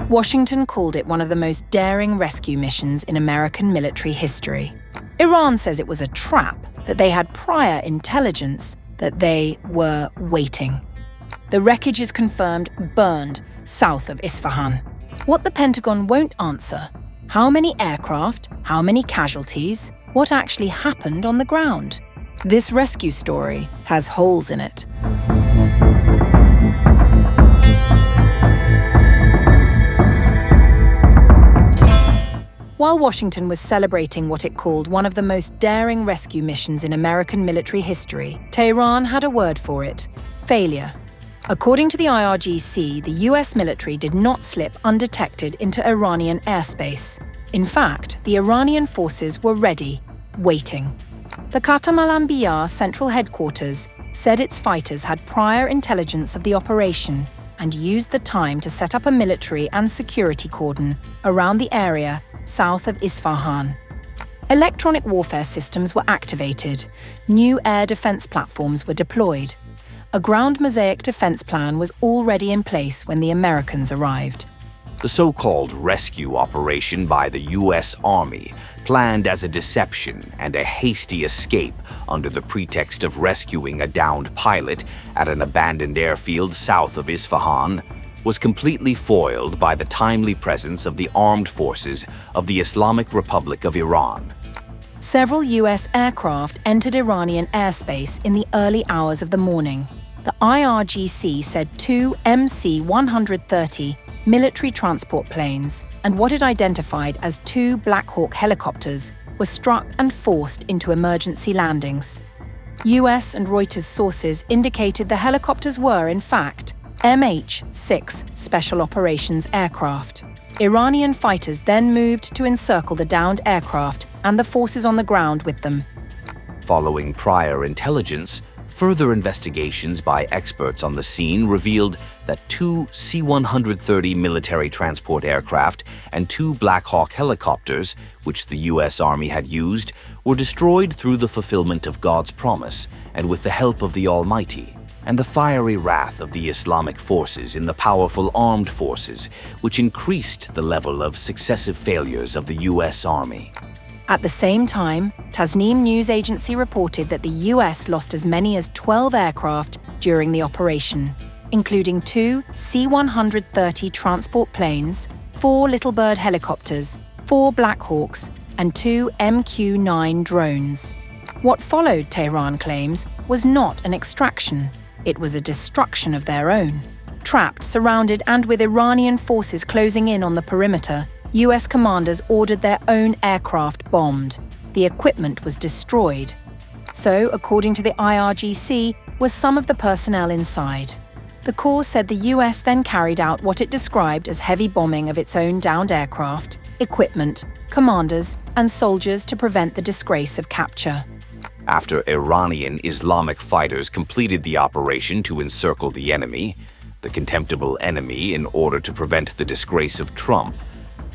Washington called it one of the most daring rescue missions in American military history. Iran says it was a trap, that they had prior intelligence, that they were waiting. The wreckage is confirmed burned south of Isfahan. What the Pentagon won't answer: how many aircraft, how many casualties, what actually happened on the ground? This rescue story has holes in it. While Washington was celebrating what it called one of the most daring rescue missions in American military history, Tehran had a word for it: failure. According to the IRGC, the US military did not slip undetected into Iranian airspace. In fact, the Iranian forces were ready, waiting. The Khatam al-Anbiya Central Headquarters said its fighters had prior intelligence of the operation and used the time to set up a military and security cordon around the area south of Isfahan. Electronic warfare systems were activated. New air defense platforms were deployed. A ground mosaic defense plan was already in place when the Americans arrived. The so-called rescue operation by the U.S. Army, planned as a deception and a hasty escape under the pretext of rescuing a downed pilot at an abandoned airfield south of Isfahan, was completely foiled by the timely presence of the armed forces of the Islamic Republic of Iran. Several US aircraft entered Iranian airspace in the early hours of the morning. The IRGC said 2 MC-130 military transport planes and what it identified as 2 Black Hawk helicopters were struck and forced into emergency landings. US and Reuters sources indicated the helicopters were, in fact, MH-6 Special Operations aircraft. Iranian fighters then moved to encircle the downed aircraft and the forces on the ground with them. Following prior intelligence, further investigations by experts on the scene revealed that 2 C-130 military transport aircraft and 2 Black Hawk helicopters, which the U.S. Army had used, were destroyed through the fulfillment of God's promise and with the help of the Almighty, and the fiery wrath of the Islamic forces in the powerful armed forces, which increased the level of successive failures of the U.S. Army. At the same time, Tasnim news agency reported that the US lost as many as 12 aircraft during the operation, including 2 C-130 transport planes, 4 Little Bird helicopters, 4 Black Hawks, and 2 MQ-9 drones. What followed, Tehran claims, was not an extraction. It was a destruction of their own. Trapped, surrounded, and with Iranian forces closing in on the perimeter, US commanders ordered their own aircraft bombed. The equipment was destroyed. So, according to the IRGC, was some of the personnel inside. The Corps said the US then carried out what it described as heavy bombing of its own downed aircraft, equipment, commanders, and soldiers to prevent the disgrace of capture. After Iranian Islamic fighters completed the operation to encircle the enemy, the contemptible enemy, in order to prevent the disgrace of Trump,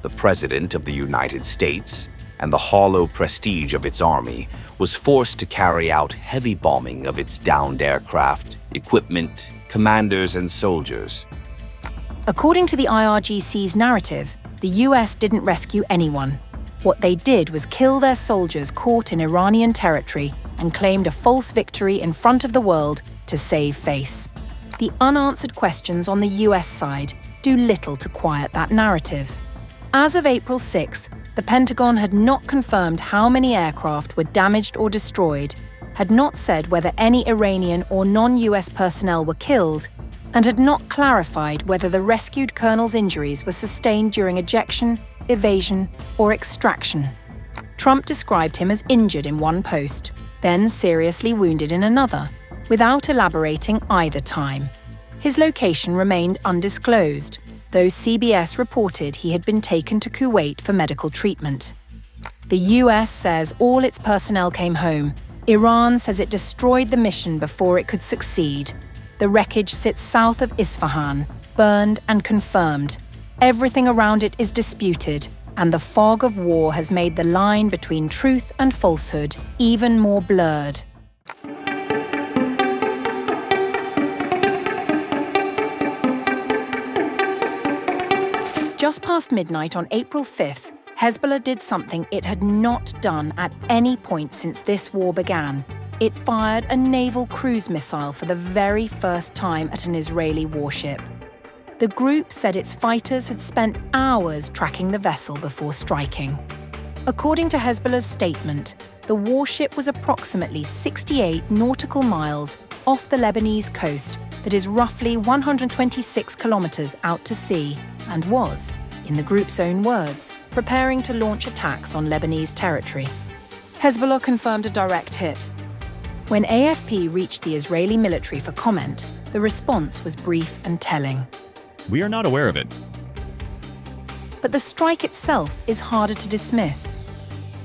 the President of the United States, and the hollow prestige of its army, was forced to carry out heavy bombing of its downed aircraft, equipment, commanders, and soldiers. According to the IRGC's narrative, the US didn't rescue anyone. What they did was kill their soldiers caught in Iranian territory and claimed a false victory in front of the world to save face. The unanswered questions on the US side do little to quiet that narrative. As of April 6th, the Pentagon had not confirmed how many aircraft were damaged or destroyed, had not said whether any Iranian or non-US personnel were killed, and had not clarified whether the rescued colonel's injuries were sustained during ejection, evasion, or extraction. Trump described him as injured in one post, then seriously wounded in another, without elaborating either time. His location remained undisclosed, though CBS reported he had been taken to Kuwait for medical treatment. The US says all its personnel came home. Iran says it destroyed the mission before it could succeed. The wreckage sits south of Isfahan, burned and confirmed. Everything around it is disputed, and the fog of war has made the line between truth and falsehood even more blurred. Just past midnight on April 5th, Hezbollah did something it had not done at any point since this war began. It fired a naval cruise missile for the very first time at an Israeli warship. The group said its fighters had spent hours tracking the vessel before striking. According to Hezbollah's statement, the warship was approximately 68 nautical miles off the Lebanese coast that is roughly 126 kilometers out to sea and was, in the group's own words, preparing to launch attacks on Lebanese territory. Hezbollah confirmed a direct hit. When AFP reached the Israeli military for comment, the response was brief and telling. We are not aware of it. But the strike itself is harder to dismiss.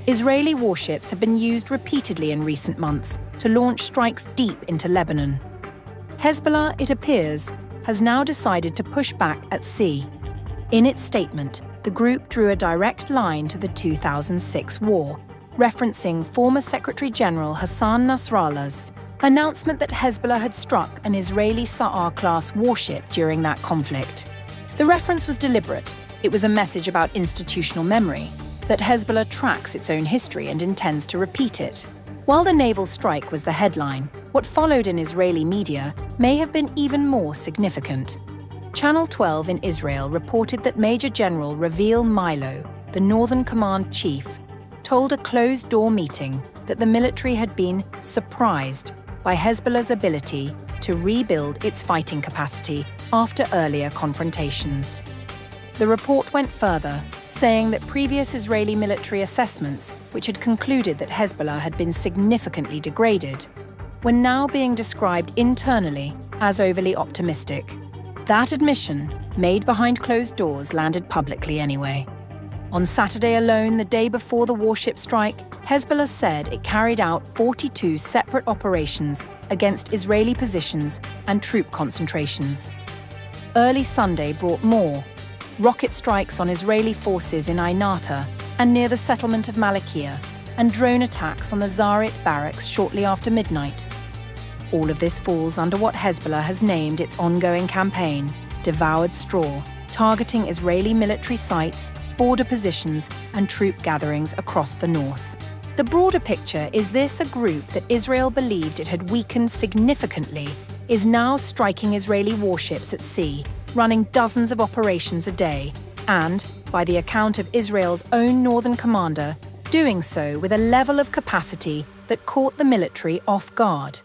Israeli warships have been used repeatedly in recent months to launch strikes deep into Lebanon. Hezbollah, it appears, has now decided to push back at sea. In its statement, the group drew a direct line to the 2006 war, referencing former Secretary General Hassan Nasrallah's announcement that Hezbollah had struck an Israeli Sa'ar-class warship during that conflict. The reference was deliberate. It was a message about institutional memory, that Hezbollah tracks its own history and intends to repeat it. While the naval strike was the headline, what followed in Israeli media may have been even more significant. Channel 12 in Israel reported that Major General Ravil Milo, the Northern Command chief, told a closed-door meeting that the military had been surprised by Hezbollah's ability to rebuild its fighting capacity after earlier confrontations. The report went further, saying that previous Israeli military assessments, which had concluded that Hezbollah had been significantly degraded, were now being described internally as overly optimistic. That admission, made behind closed doors, landed publicly anyway. On Saturday alone, the day before the warship strike, Hezbollah said it carried out 42 separate operations against Israeli positions and troop concentrations. Early Sunday brought more: rocket strikes on Israeli forces in Ainata and near the settlement of Malakia, and drone attacks on the Zarit barracks shortly after midnight. All of this falls under what Hezbollah has named its ongoing campaign, Devoured Straw, targeting Israeli military sites, border positions, and troop gatherings across the north. The broader picture is this: a group that Israel believed it had weakened significantly is now striking Israeli warships at sea, running dozens of operations a day, and, by the account of Israel's own northern commander, doing so with a level of capacity that caught the military off guard.